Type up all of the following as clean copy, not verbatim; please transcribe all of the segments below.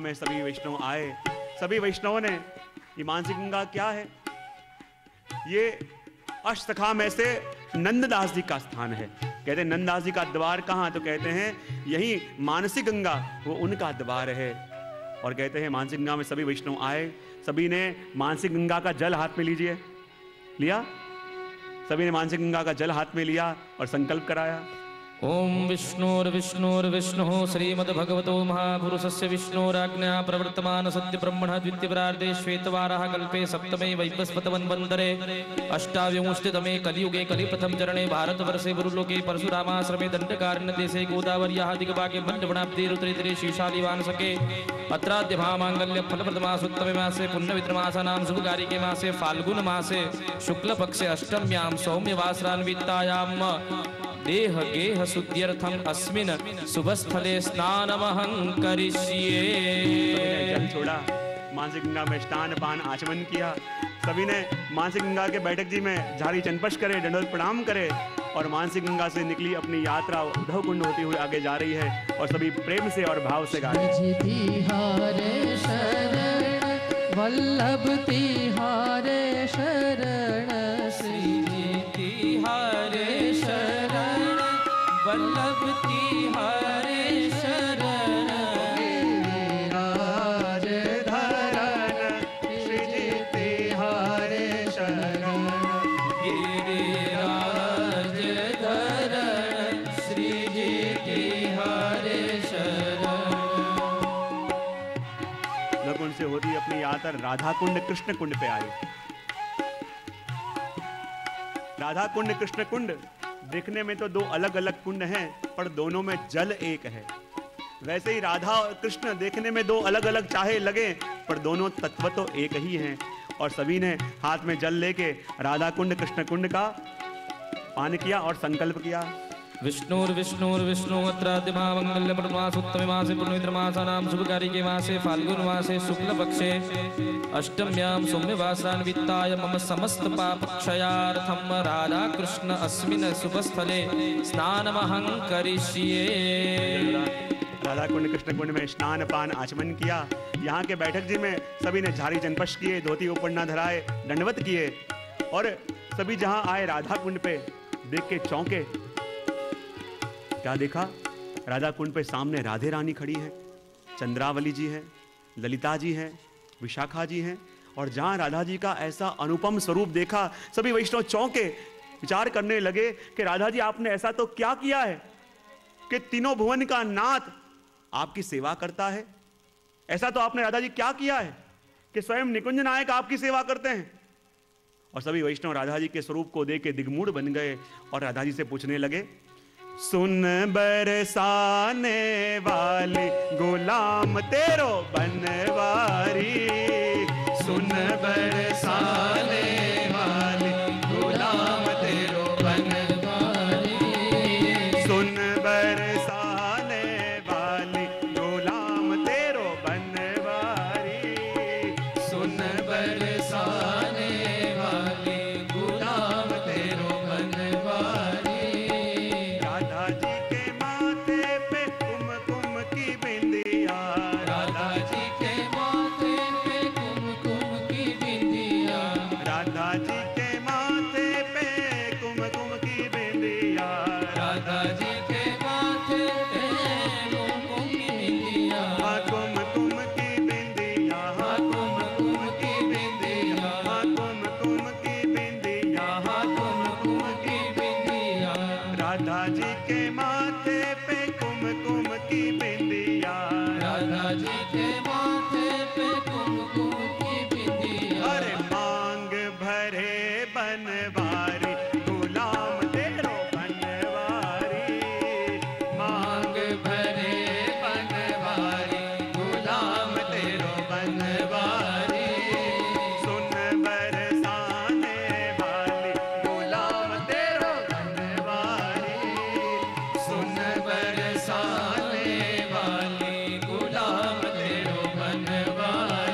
में सभी वैष्णव आए। सभी वैष्णवों ने, ये मानसी गंगा क्या है? ये अष्टसखा में से नंददास जी का स्थान है। कहते हैं नंददास जी का द्वार कहाँ? तो कहते हैं यही मानसी गंगा, वो उनका द्वार है। और कहते हैं मानसी गंगा में सभी वैष्णव आए, सभी ने मानसी गंगा का जल हाथ में लीजिए, लिया, सभी ने मानसी गंगा का जल हाथ में लिया और संकल्प कराया। ओम विष्णुर्विष्णुर्विष्णुः श्रीमद्भगवतो महापुरुषस्य विष्णोराज्ञया प्रवर्तमान सत्य ब्रह्मण द्वितीय प्रार्धे श्वेतवाराह कल्पे सप्तमे वैवस्वतवन्वन्तरे अष्टाविंशतितमे कलियुगे कलिप्रथम चरणे भारतवर्षे गुरुलोके परशुरामाश्रमे दण्डकारण्य देशे गोदावर्याः दिग्भागे मध्यवनाब्धिरुत्तरेतरे शीशालिवानसके अत्राद्य महामांगल्य फलप्रदमासोत्तमे मासे पुण्यमित्रमासानां शुभकारिके मासे फाल्गुन मासे शुक्लपक्षे अष्टम्यां सौम्यवासरान्वितायां देह गेह शुद्ध्यर्थम अस्मिन शुभस्थले स्नानमहं करिष्ये। जल छोड़ा, मानसी गंगा में स्नान पान आचमन किया। सभी ने मानसी गंगा के बैठक जी में झाड़ी चनपश करे, दंडवत प्रणाम करे और मानसी गंगा से निकली अपनी यात्रा उद्धव कुंड होती हुई आगे जा रही है। और सभी प्रेम से और भाव से गा रहे हैं। वल्लभ तिहारे शरण श्री तिहारे शरण, वल्लभ तिहारे शरण, गिरिराज धरण श्री तिहारे शरण, गिरिराज धरण श्री तिहारे शरण। कुंड से होती अपनी यात्रा राधा कुंड कृष्ण कुंड पे आए। राधा कुंड कृष्ण कुंड देखने में तो दो अलग अलग कुंड हैं, पर दोनों में जल एक है। वैसे ही राधा और कृष्ण देखने में दो अलग अलग चाहे लगे, पर दोनों तत्व तो एक ही हैं। और सभी ने हाथ में जल लेके राधा कुंड कृष्ण कुंड का पान किया और संकल्प किया। विष्णुर्विष्णुर्विष्णु अत्राद्य महामंगल्य परमासुत्तमे मासे पुण्यमित्रमासानां शुभकारिके मासे फाल्गुन मासे शुक्लपक्षे अष्टम्यां सौम्यवासरान्विताय मम समस्त पापक्षयार्थं राधा कृष्ण अस्मिन् शुभस्थले स्नानमहं करिष्ये। राधा कुंड कृष्ण कुंड में स्नान पान आचमन किया। यहाँ के बैठक जी में सभी ने झाड़ी चनपश किए, धोती ऊपर न धराए, दंडवत किए। और सभी जहाँ आए राधा कुंड पे देख के चौंके। क्या देखा? राधा कुंड पे सामने राधे रानी खड़ी है, चंद्रावली जी है, ललिता जी है, विशाखा जी हैं। और जहां राधा जी का ऐसा अनुपम स्वरूप देखा, सभी वैष्णव चौंके, विचार करने लगे कि राधा जी आपने ऐसा तो क्या किया है कि तीनों भुवन का नाथ आपकी सेवा करता है। ऐसा तो आपने राधा जी क्या किया है कि स्वयं निकुंज नायक आपकी सेवा करते हैं। और सभी वैष्णव राधा जी के स्वरूप को देख के दिग्मूढ़ बन गए और राधा जी से पूछने लगे, सुन बरसाने वाली गुलाम तेरो बनवारी, सुन बरसाने वाली गुलाम तेरो बनवारी, सुन बरसाने वाली गुलाम तेरो बनवारी, सुन बरसाने वाली गुलाम तेरो बनवारी। बरसाने वाली गुलाम तेरो बनवारी।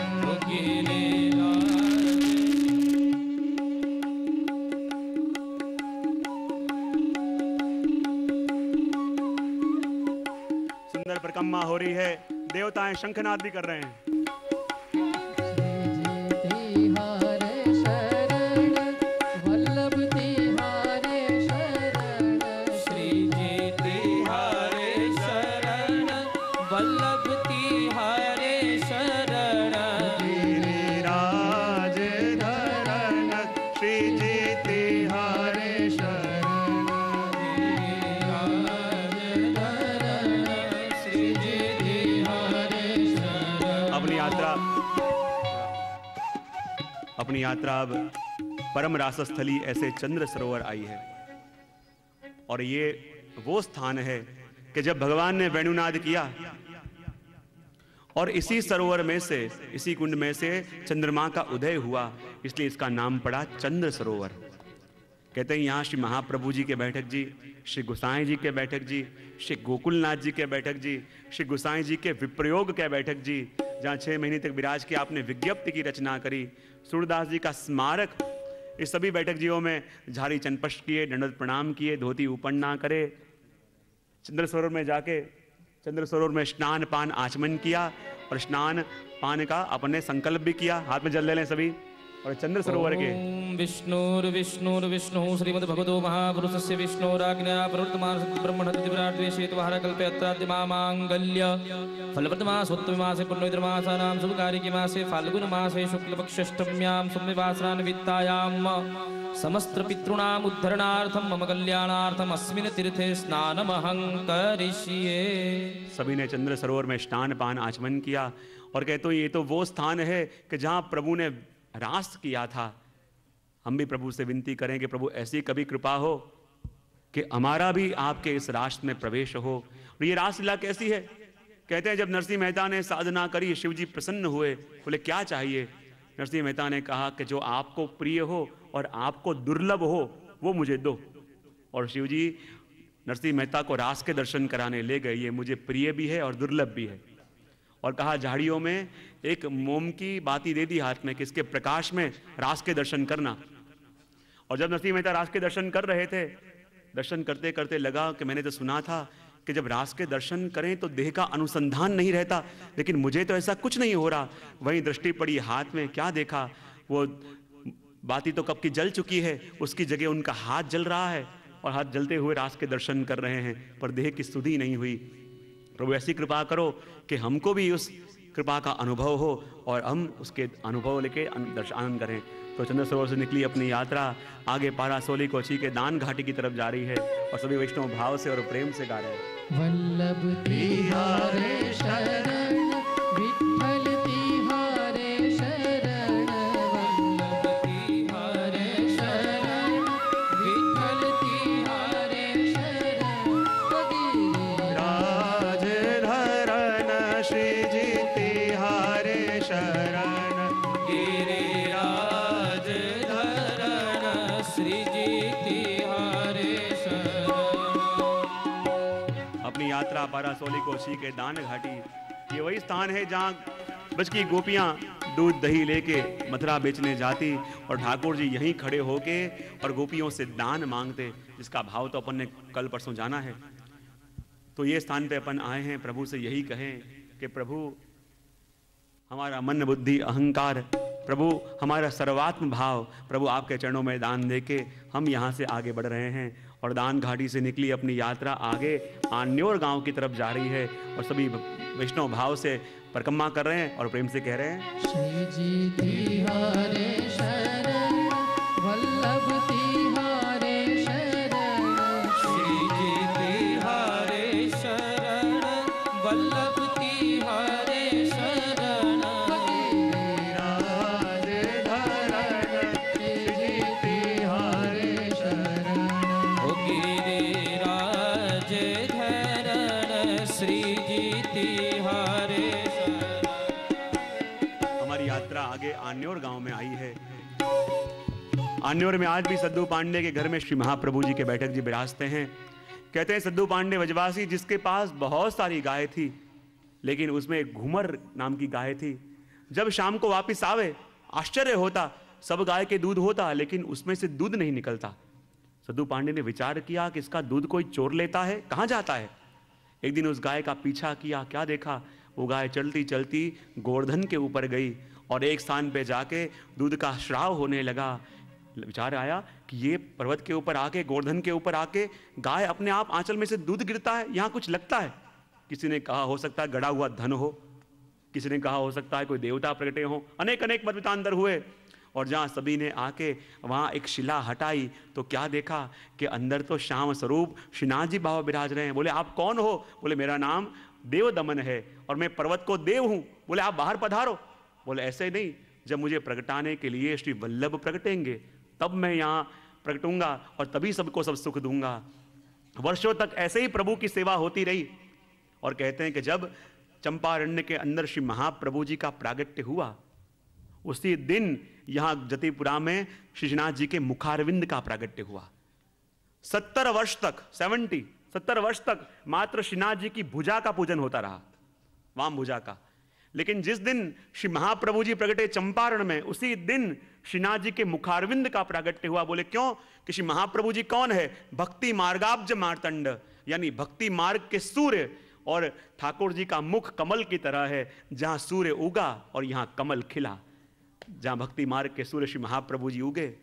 हो रही है, देवताएं शंखनाद भी कर रहे हैं। अपनी यात्रा अब परम रासस्थली ऐसे चंद्र सरोवर आई है, और ये वो स्थान है कि जब भगवान ने वेणुनाद किया और इसी सरोवर में से, इसी कुंड में से चंद्रमा का उदय हुआ, इसलिए इसका नाम पड़ा चंद्र सरोवर। कहते हैं यहाँ श्री महाप्रभु जी के बैठक जी, श्री गोसाई जी के बैठक जी, श्री गोकुलनाथ जी के बैठक जी, श्री गोसाई जी के विप्रयोग के बैठक जी, जहाँ 6 महीने तक विराज के आपने विज्ञप्ति की रचना करी, सूरदास जी का स्मारक, इस सभी बैठक जीवों में झारी चनपष्ट किए, दंडवत प्रणाम किए, धोती ऊपर ना करे, चंद्र सरोवर में जाके चंद्र सरोवर में स्नान पान आचमन किया, और स्नान पान का अपने संकल्प भी किया। हाथ में जल ले लें सभी। और चंद्र सरोवर के विष्णु श्रीमद्भगवतो महापुरुषस्य विष्णोराज्ञया प्रवर्तमान ब्रह्मणद्विराट्वेशेतवहर कल्पयत्राद्य मामांगल्य फलप्रदमासोत्तममासे पुण्यद्रमासानां शुभकार्यके मासे फाल्गुनमासे शुक्लपक्षष्टम्यां संविवासरान्वितायां समस्त पितॄणाम् उद्धरणार्थं मम कल्याणार्थम अस्मिन् तीर्थे स्नानमहं करिष्ये। सभी ने चंद्र सरोवर में स्नान पान आचमन किया, और कहते हैं ये तो वो स्थान है कि जहाँ प्रभु ने रास किया था। हम भी प्रभु से विनती करें कि प्रभु ऐसी कभी कृपा हो कि हमारा भी आपके इस राष्ट्र में प्रवेश हो। और ये रासलीला कैसी है? कहते हैं जब नरसिंह मेहता ने साधना करी, शिव जी प्रसन्न हुए, बोले क्या चाहिए? नरसिंह मेहता ने कहा कि जो आपको प्रिय हो और आपको दुर्लभ हो वो मुझे दो। और शिव जी नरसिंह मेहता को रास के दर्शन कराने ले गए। ये मुझे प्रिय भी है और दुर्लभ भी है। और कहा झाड़ियों में एक मोम की बाती दे दी हाथ में कि इसके प्रकाश में रास के दर्शन करना। और जब नरसिंह मेहता रास के दर्शन कर रहे थे, दर्शन करते करते लगा कि मैंने तो सुना था कि जब रास के दर्शन करें तो देह का अनुसंधान नहीं रहता, लेकिन मुझे तो ऐसा कुछ नहीं हो रहा। वहीं दृष्टि पड़ी हाथ में, क्या देखा? वो बाती तो कब की जल चुकी है, उसकी जगह उनका हाथ जल रहा है, और हाथ जलते हुए रास के दर्शन कर रहे हैं, पर देह की स्तुति नहीं हुई। प्रभु ऐसी कृपा करो कि हमको भी उस कृपा का अनुभव हो और हम उसके अनुभव लेके आनंद करें। तो चंद्र सरोवर से निकली अपनी यात्रा आगे पारासोली कोची के दान घाटी की तरफ जा रही है, और सभी वैष्णव भाव से और प्रेम से गा रहे हैं। वल्लभ तिहारे शरण विठ्ठल तिहारे शरण, वल्लभ तिहारे शरण विठ्ठल तिहारे शरण, राजधरण श्री जी तिहारे शरण, गिरिराज धरण श्री जी तिहारे शरण। अपनी यात्रा पारासोली कोशी के दान घाटी, ये वही स्थान है जहाँ ब्रज की गोपियाँ दूध दही लेके मथुरा बेचने जाती, और ठाकुर जी यहीं खड़े होके और गोपियों से दान मांगते, जिसका भाव तो अपन ने कल परसों जाना है। तो ये स्थान पे अपन आए हैं प्रभु से यही कहें कि प्रभु हमारा मन बुद्धि अहंकार, प्रभु हमारा सर्वात्म भाव, प्रभु आपके चरणों में दान देके हम यहाँ से आगे बढ़ रहे हैं। और दान घाटी से निकली अपनी यात्रा आगे आन्योर गांव की तरफ जा रही है, और सभी वैष्णव भाव से परिक्रमा कर रहे हैं और प्रेम से कह रहे हैं, श्री जी तिहारे शरण वल्लभ तिहारे शरण, श्री जी तिहारे शरण वल्लभ तिहारे शरण, गिरिराज धरण श्री जी तिहारे शरण। हमारी यात्रा आगे आन्योर गांव में आई है। आन्योर में आज भी सद्दू पांडे के घर में श्री महाप्रभु जी के बैठक जी विराजते हैं। कहते हैं सद्दू पांडे वजवासी, जिसके पास बहुत सारी गाय थी, लेकिन उसमें एक घूमर नाम की गाय थी। जब शाम को वापस आवे आश्चर्य होता, सब गाय के दूध होता लेकिन उसमें से दूध नहीं निकलता। सद्दू पांडे ने विचार किया कि इसका दूध कोई चोर लेता है, कहाँ जाता है? एक दिन उस गाय का पीछा किया, क्या देखा, वो गाय चलती चलती गोवर्धन के ऊपर गई और एक स्थान पे जाके दूध का श्राव होने लगा। विचार आया कि ये पर्वत के ऊपर आके, गोवर्धन के ऊपर आके गाय अपने आप आंचल में से दूध गिरता है, यहाँ कुछ लगता है। किसी ने कहा हो सकता है गड़ा हुआ धन हो, किसी ने कहा हो सकता है कोई देवता प्रकटे हो, अनेक अनेक मतवितांतर हुए। और जहाँ सभी ने आके वहाँ एक शिला हटाई तो क्या देखा कि अंदर तो श्याम स्वरूप श्रीनाथ जी बाबा विराज रहे हैं। बोले आप कौन हो? बोले मेरा नाम देवदमन है और मैं पर्वत को देव हूँ। बोले आप बाहर पधारो। बोले ऐसे नहीं, जब मुझे प्रगटाने के लिए श्री वल्लभ प्रगटेंगे तब मैं यहाँ प्रगटूंगा और तभी सबको सब सुख दूंगा। वर्षों तक ऐसे ही प्रभु की सेवा होती रही। और कहते हैं कि जब चंपारण्य के अंदर श्री महाप्रभु जी का प्रागट्य हुआ, उसी दिन यहाँ जतिपुरा में श्रीनाथ जी के मुखारविंद का प्रागट्य हुआ। 70 वर्ष तक मात्र श्रीनाथ जी की भुजा का पूजन होता रहा, वाम भुजा का। लेकिन जिस दिन श्री महाप्रभु जी प्रगटे चंपारण में, उसी दिन श्रीनाथ जी के मुखारविंद का प्रागट्य हुआ। बोले क्यों? कि श्री महाप्रभु जी कौन है? भक्ति मार्गाब्ज मार्तंड, यानी भक्ति मार्ग के सूर्य। और ठाकुर जी का मुख कमल की तरह है, जहां सूर्य उगा और यहां कमल खिला। जहां भक्ति मार्ग के सूर्य श्री महाप्रभु जी उगे,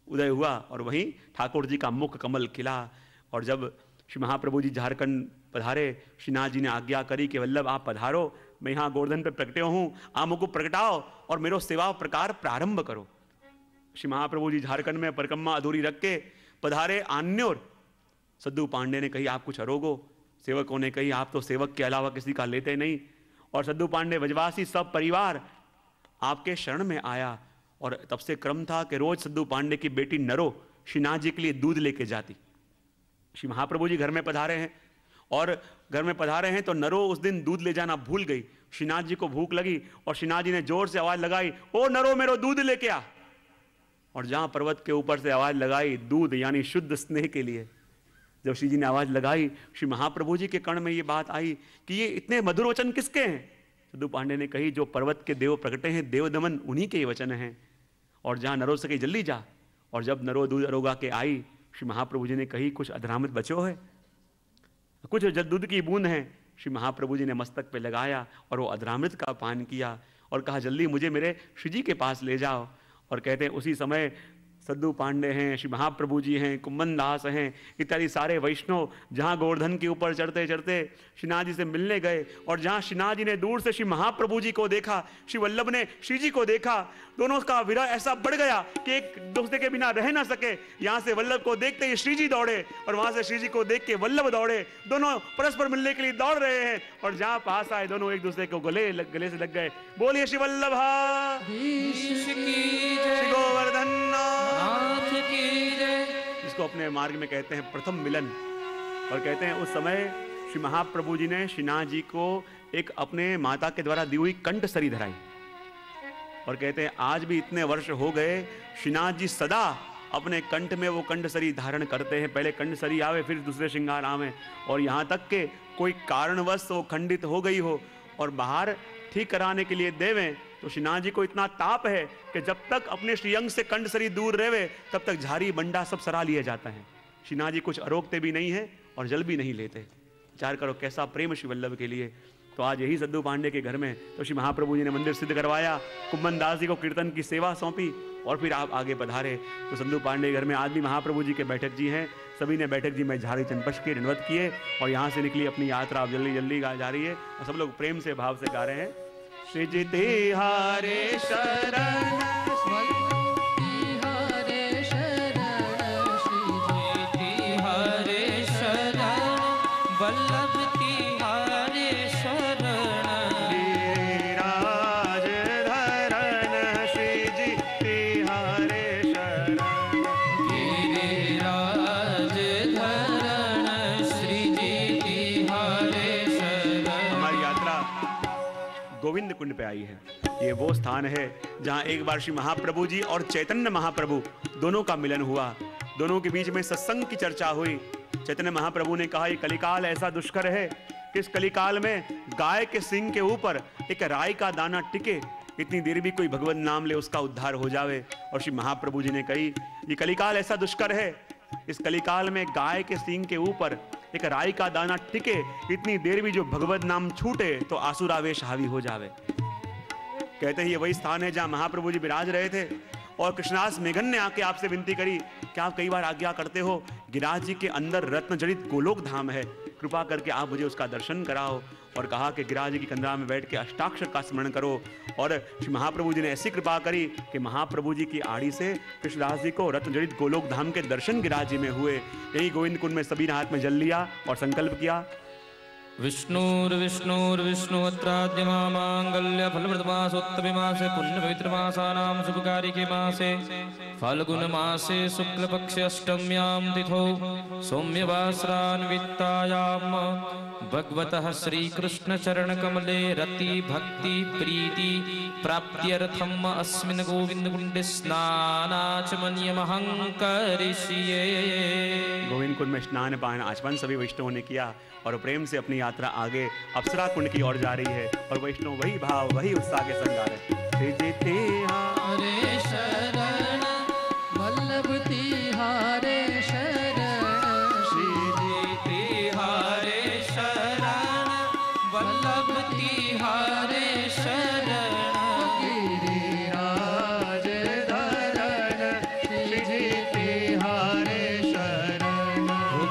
उदय हुआ, और वहीं ठाकुर जी का मुख कमल खिला। और जब श्री महाप्रभु जी झारखंड पधारे, श्रीनाथ जी ने आज्ञा करी कि वल्लभ आप पधारो, मैं यहाँ गोवर्धन पे प्रकटे हूँ, आप मुझको प्रगटाओ और मेरो सेवा प्रकार प्रारंभ करो। श्री महाप्रभु जी झारखंड में परिक्रमा अधूरी रख के पधारे आन्योर। सद्दू पांडे ने कही आप कुछ अरोगो, सेवकों ने कही आप तो सेवक के अलावा किसी का लेते नहीं। और सद्दू पांडे व्रजवासी सब परिवार आपके शरण में आया। और तब से क्रम था कि रोज सद्दू पांडे की बेटी नरो श्रीनाथ जी के लिए दूध लेके जाती। श्री महाप्रभु जी घर में पधारे हैं और घर में पधारे हैं तो नरो उस दिन दूध ले जाना भूल गई। श्रीनाथ जी को भूख लगी और श्रीनाथ जी ने जोर से आवाज लगाई, ओ नरो मेरो दूध लेके आ। और जहां पर्वत के ऊपर से आवाज लगाई दूध यानी शुद्ध स्नेह के लिए, जब श्री जी ने आवाज लगाई, श्री महाप्रभु जी के कर्ण में ये बात आई कि ये इतने मधुर वचन किसके हैं? सद्दू पांडे ने कही जो पर्वत के देव प्रकटे हैं, देवदमन, उन्हीं के वचन हैं। और जहां नरो सके जल्दी जा। और जब नरो दूध अरोगा के आई, श्री महाप्रभु जी ने कही कुछ अधरामृत बचो है, कुछ दूध की बूंद है। श्री महाप्रभु जी ने मस्तक पे लगाया और वो अधरामृत का पान किया और कहा जल्दी मुझे मेरे श्री जी के पास ले जाओ। और कहते हैं उसी समय सद्दू पांडे हैं, श्री महाप्रभु जी हैं, कुम्मन दास हैं, इत्यादि सारे वैष्णव जहाँ गोवर्धन के ऊपर चढ़ते चढ़ते श्रीनाथ जी से मिलने गए। और जहाँ श्रीनाथ जी ने दूर से श्री महाप्रभु जी को देखा, श्री वल्लभ ने श्री जी को देखा, दोनों का विरह ऐसा बढ़ गया कि एक दूसरे के बिना रह ना सके। यहाँ से वल्लभ को देखते ही श्री जी दौड़े और वहाँ से श्री जी को देख के वल्लभ दौड़े, दोनों परस्पर मिलने के लिए दौड़ रहे हैं। और जहाँ पास आए दोनों एक दूसरे को गले से लग गए। बोलिए श्री वल्लभ श्री गोवर्धन इसको अपने मार्ग में कहते हैं प्रथम मिलन। और कहते हैं उस समय श्री महाप्रभु जी ने श्रीनाथ जी को एक अपने माता के द्वारा दी हुई कंठसरी धराई। और कहते हैं आज भी इतने वर्ष हो गए, श्रीनाथ जी सदा अपने कंठ में वो कंठसरी धारण करते हैं। पहले कंठसरी आवे फिर दूसरे श्रृंगार आवे। और यहाँ तक के कोई कारणवश वो खंडित हो गई हो और बाहर ठीक कराने के लिए देवें तो श्रीनाथ जी को इतना ताप है कि जब तक अपने श्रीअंग से कंठसरी दूर रहे तब तक झारी बंडा सब सरा लिया जाता है। श्रीनाथ जी कुछ अरोकते भी नहीं है और जल भी नहीं लेते। विचार करो कैसा प्रेम श्री वल्लभ के लिए। तो आज यही सद्दू पांडे के घर में तो श्री महाप्रभु जी ने मंदिर सिद्ध करवाया, कुम्मन दास जी को कीर्तन की सेवा सौंपी और फिर आप आगे पधारे। तो सद्दू पांडे घर में आज भी महाप्रभु जी के बैठक जी हैं। सभी ने बैठक जी में झाड़ी चंपश के दंडवत किए और यहाँ से निकली अपनी यात्रा अब जल्दी जल्दी जा रही है। और सब लोग प्रेम से भाव से गा रहे हैं, श्री जी तिहारे शरण गोविंद कुंड पे आई है। ये वो स्थान है जहाँ एक बार श्री महाप्रभु जी और चैतन्य महाप्रभु दोनों का मिलन हुआ। दोनों के बीच में सत्संग की चर्चा हुई। चैतन्य महाप्रभु ने कहा ये कलिकाल ऐसा दुष्कर है कि इस कलिकाल में गाय के सिंग के ऊपर एक राई का दाना टिके, इतनी देर भी कोई भगवत नाम ले उसका उद्धार हो जावे। और श्री महाप्रभु जी ने कही ये कलिकाल ऐसा दुष्कर है, इस कलिकाल में गाय के सिंग के ऊपर एक राई का दाना टिके, इतनी देर भी जो भगवत नाम छूटे तो आसुरावेश हावी हो जावे। कहते हैं ये वही स्थान है जहां महाप्रभु जी विराज रहे थे और कृष्णदास मेघन ने आके आपसे विनती करी कि आप कई बार आज्ञा करते हो, गिरिराज जी के अंदर रत्न जड़ित गोलोक धाम है, कृपा करके आप मुझे उसका दर्शन कराओ। और कहा कि गिरिराज जी की कंदरा में बैठ के अष्टाक्षर का स्मरण करो। और श्री महाप्रभु जी ने ऐसी कृपा करी कि महाप्रभु जी की आड़ी से कृष्णदास जी को रत्न जड़ित गोलोक धाम के दर्शन गिरिराज जी में हुए। यही गोविंद कुंड में सभी ने हाथ में जल लिया और संकल्प किया, विष्णुर्विष्णुर्विष्णुवत्राद्य मांगल्य फलप्रदमासोत्तमे मासे पुण्य पवित्र मासानां शुभकारिके मासे फाल्गुन मासे शुक्ल पक्षे अष्टम्यां तिथौ सौम्यवासरान्वितायां भगवतः श्रीकृष्ण चरण कमले रति भक्ति प्रीति प्राप्त्यर्थम अस्मिन् गोविंद कुंडे स्नानाचमनियमहं करिष्ये। गोविंद कुंड में स्नान पान आचमन सभी वैष्णवों ने किया और प्रेम से अपनी यात्रा आगे अप्सरा कुंड की ओर जा रही है। और वैष्णव वही भाव वही उत्साह के संग आ रहे हरे शरण वल्लभ तिहारे शरण, श्री हरे शरण वल्लभ तिहारे शरण, गिरिराज धरण श्री तिहारे शरण,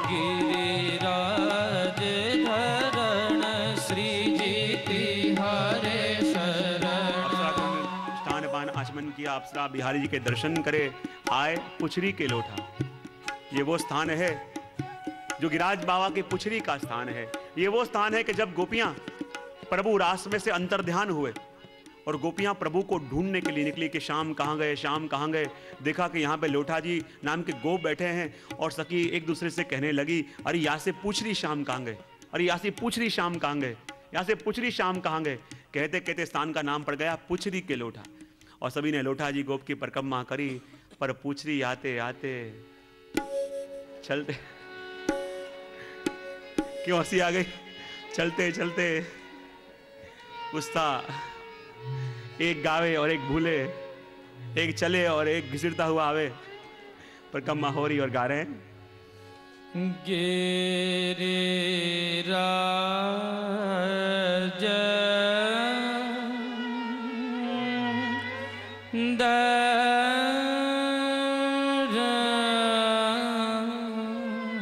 गिरिराज धरण श्री जी तिहारे शरण। स्नान पान आचमन किया, अप्सरा बिहारी जी के दर्शन करे, आए पुछरी के लोटा। ये वो स्थान है जो गिरिराज बाबा के पुछरी का स्थान है। ये वो स्थान है कि जब गोपियां प्रभु रास में से अंतर्ध्यान हुए और गोपियां प्रभु को ढूंढने के लिए निकली कि श्याम कहाँ गए, श्याम कहाँ गए। देखा कि यहाँ पे लोटा जी नाम के गोप बैठे हैं और सखी एक दूसरे से कहने लगी, अरे यहाँ से पूछ रही श्याम कहाँ गए, अरे यहाँ से पूछ रही श्याम कहाँ गए, यहाँ से पूछ रही श्याम कहाँ गए। कहते कहते स्थान का नाम पड़ गया पुछरी के लोटा। और सभी ने लोटा जी गोप की परिक्रमा करी, पर पुछरी आते आते चलते क्यों हंसी आ गई, चलते चलते पुछता, एक गावे और एक भूले, एक चले और एक घिसटता हुआ आवे, परिक्रमा हो रही और गा रहे हैं। गिरिराज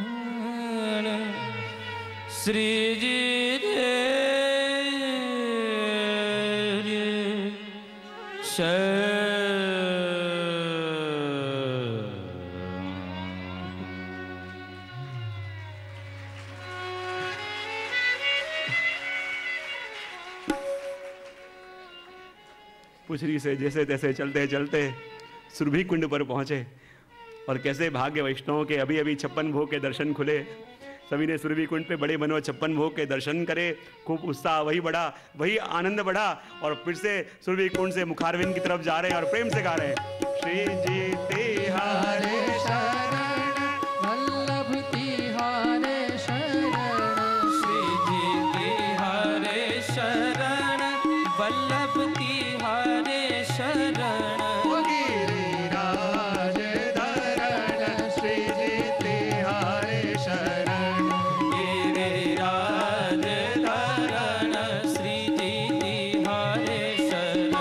धरण श्री जी पुछरी से जैसे तैसे चलते चलते सुरभि कुंड पर पहुंचे। और कैसे भाग्य वैष्णव के अभी अभी 56 भोग के दर्शन खुले। सभी ने सुरभि कुंड पे बड़े बनो 56 भोग के दर्शन करे, खूब उत्साह वही बढ़ा, वही आनंद बढ़ा। और फिर से सुरभि कुंड से मुखारविंद की तरफ जा रहे हैं और प्रेम से गा रहे हैं, श्री जी तिहारे शरण वल्लभ तिहारे शरण, श्री जी तिहारे शरण वल्लभ तिहारे शरण, गिरिराज धरण श्री जी तिहारे शरण, गिरिराज धरण श्री जी तिहारे शरण,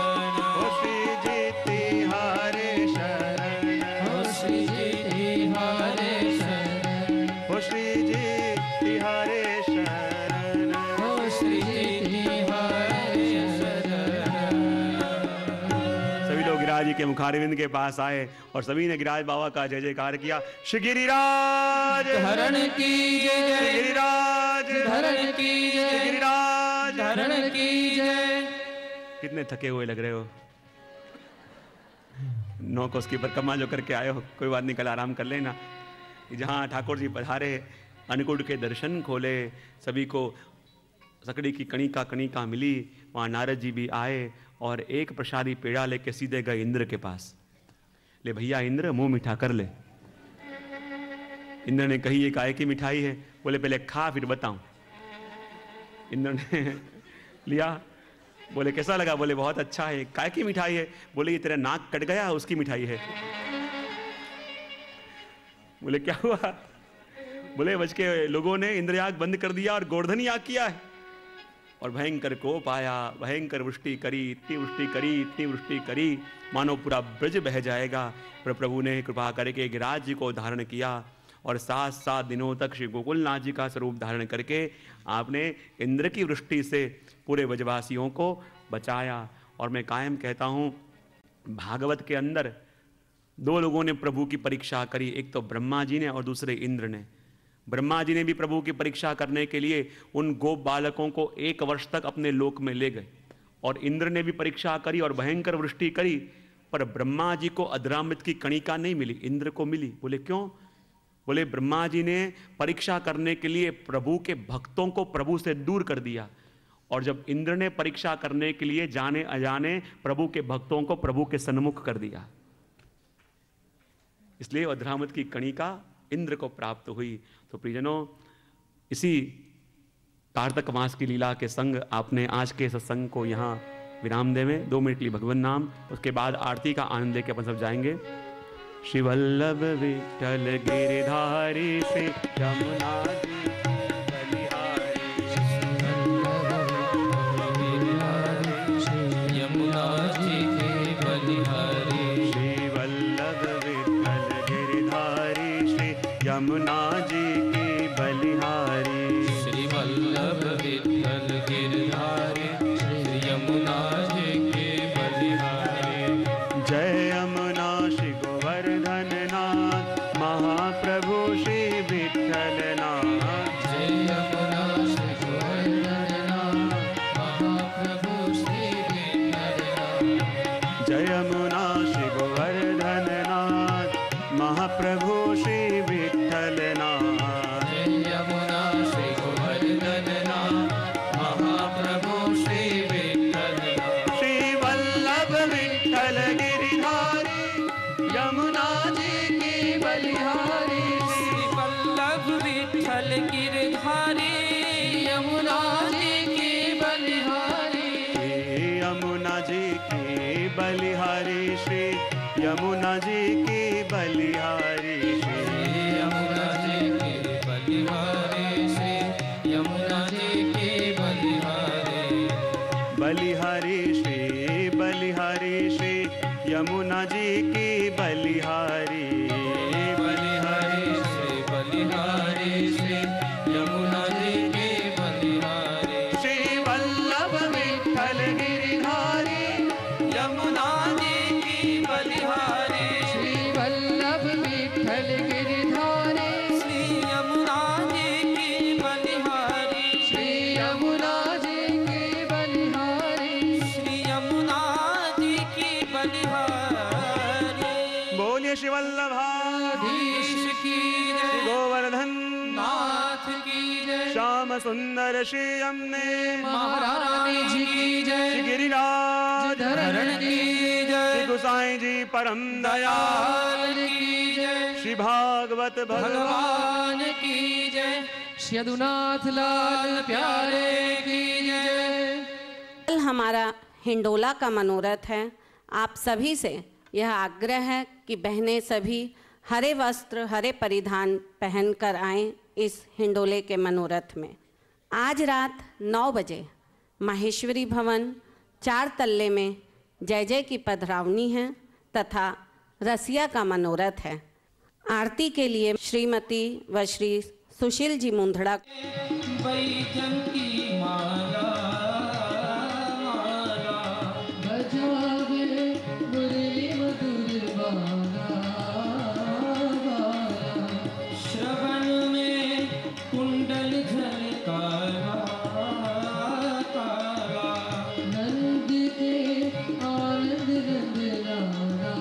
श्री जी तिहारे शरण, श्री जी तिहारे शरण, श्री जी तिहारे शरण, श्री जी तिहारे शरण। सभी लोग गिरिराज जी के मुखारविंद के पास आए और सभी ने गिरिराज बाबा का जय जयकार किया। श्री गिरिराज धरण की जय, गिरिराज धरण की जय, गिरिराज धरण की जय। कितने थके हुए लग रहे हो। 9 कोस की परिक्रमा जो करके आए हो, कोई बात नहीं, कल आराम कर लेना। जहाँ ठाकुर जी पधारे, अन्नकूट के दर्शन खोले, सभी को सकड़ी की कणिका मिली। वहाँ नारद जी भी आए और एक प्रसादी पेड़ा लेके सीधे गए इंद्र के पास। ले भैया इंद्र, मुंह मीठा कर ले। इंद्र ने कही ये काय की मिठाई है? बोले पहले खा फिर बताऊं। इंद्र ने लिया, बोले कैसा लगा? बोले बहुत अच्छा है। काय की मिठाई है? बोले ये तेरा नाक कट गया उसकी मिठाई है। बोले क्या हुआ? बोले वज के लोगों ने इंद्रयाग बंद कर दिया और गोवर्धन याग किया है, और भयंकर कोप आया, भयंकर वृष्टि करी, इतनी वृष्टि करी, इतनी वृष्टि करी, मानो पूरा ब्रज बह जाएगा। पर प्रभु ने कृपा करके गिरिराज जी को धारण किया और 7 दिनों तक श्री गोकुलनाथ जी का स्वरूप धारण करके आपने इंद्र की वृष्टि से पूरे ब्रजवासियों को बचाया। और मैं कायम कहता हूँ, भागवत के अंदर 2 लोगों ने प्रभु की परीक्षा करी, एक तो ब्रह्मा जी ने और दूसरे इंद्र ने। ब्रह्मा जी ने भी प्रभु की परीक्षा करने के लिए उन गोप बालकों को 1 वर्ष तक अपने लोक में ले गए, और इंद्र ने भी परीक्षा करी और भयंकर वृष्टि करी, पर ब्रह्मा जी को अधरामृत की कणिका नहीं मिली, इंद्र को मिली। बोले क्यों? बोले ब्रह्मा जी ने परीक्षा करने के लिए प्रभु के भक्तों को प्रभु से दूर कर दिया, और जब इंद्र ने परीक्षा करने के लिए जाने अजाने प्रभु के भक्तों को प्रभु के सन्मुख कर दिया, इसलिए अधरामृत की कणिका इंद्र को प्राप्त हुई। तो प्रियजनों, इसी कार्तक मास की लीला के संग आपने आज के सत्संग को यहाँ विराम देवें। 2 मिनट के लिए भगवान नाम, उसके बाद आरती का आनंद लेके अपन सब जाएंगे। श्री वल्लभ विठ्ठल गिरधारी श्री यमुना जी बलिहारी, यमुना जी के बलिहारी, श्री वल्लभ विठ्ठल गिरधारी श्री यमुना जी की बलिहारी, श्री वल्लभ विठ्ठल गिरधारी श्री यमुना जी के बलिहारी। जय यमुना श्री गोवर्धन नाथ महाप्रभु श्री विठ्ठल नाथ, जय यमुना श्री गोवर्धन नाथ महाप्रभु श्री विठ्ठल नाथ, जय यमुना श्री गोवर्धन नाथ महाप्रभु श्री विठ्ठल नाथ, जय यमुना श्री गोवर्धन नाथ महाप्रभु श्री विठ्ठल नाथ। श्री वल्लभ विठ्ठल गिरिधारी यमुना जी की बलिहारी, श्री वल्लभ विठ्ठल गिरधारी यमुना जी की बलिहारी, श्री यमुना जी की बलिहारी, श्री यमुना जी की बलिहारी, श्री यमुना जी की बलिहारी, श्री यमुना जी की बलिहारी, बलिहारी श्री बलिहारी श्री यमुना जी की बलिहारी, बलिहारी श्री बलिहारी श्री यमुना जी की बलिहारी, श्री वल्लभ विठ्ठल गिरिधारी यमुना जी की बलिहारी, श्री वल्लभ विठ्ठल गिरधारी, श्री यमुना जी की बलिहारी, श्री यमुना जी की बलिहारी, श्री यमुना जी की बलिहारी। बोलिए श्री वल्लभाधीश धीश की जय, गोवर्धन नाथ की जय, श्याम सुंदर श्री हमने महारानी जी की जय, श्री गिरिराज धरण की श्री जय, गोसाई जी परम दया लाल की जय, श्री भागवत भगवान भगवान की जय, श्री यदुनाथ लाल प्यारे की जय। कल हमारा हिंडोला का मनोरथ है। आप सभी से यह आग्रह है कि बहनें सभी हरे वस्त्र हरे परिधान पहनकर आएं इस हिंडोले के मनोरथ में। आज रात 9 बजे माहेश्वरी भवन 4 तल्ले में जय जय की पधरावनी है तथा रसिया का मनोरथ है। आरती के लिए श्रीमती व श्री सुशील जी मुंदड़ा बैजन की माला बजावे मुरली मधुर बाला, श्रवण में कुंडल झलकारा तारा, नंद के आनंद रंग लाला,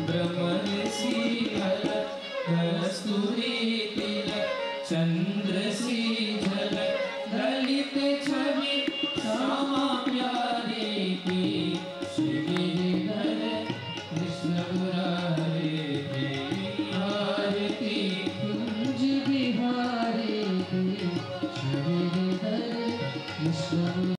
भ्रमर सी झलक कस्तूरी तिलक, चंद्र सी झलक ललित छवि श्यामा प्यारे की, श्री गिरिधर कृष्ण मुरारे की आरती। कुंज बिहारी श्री हरि कृष्ण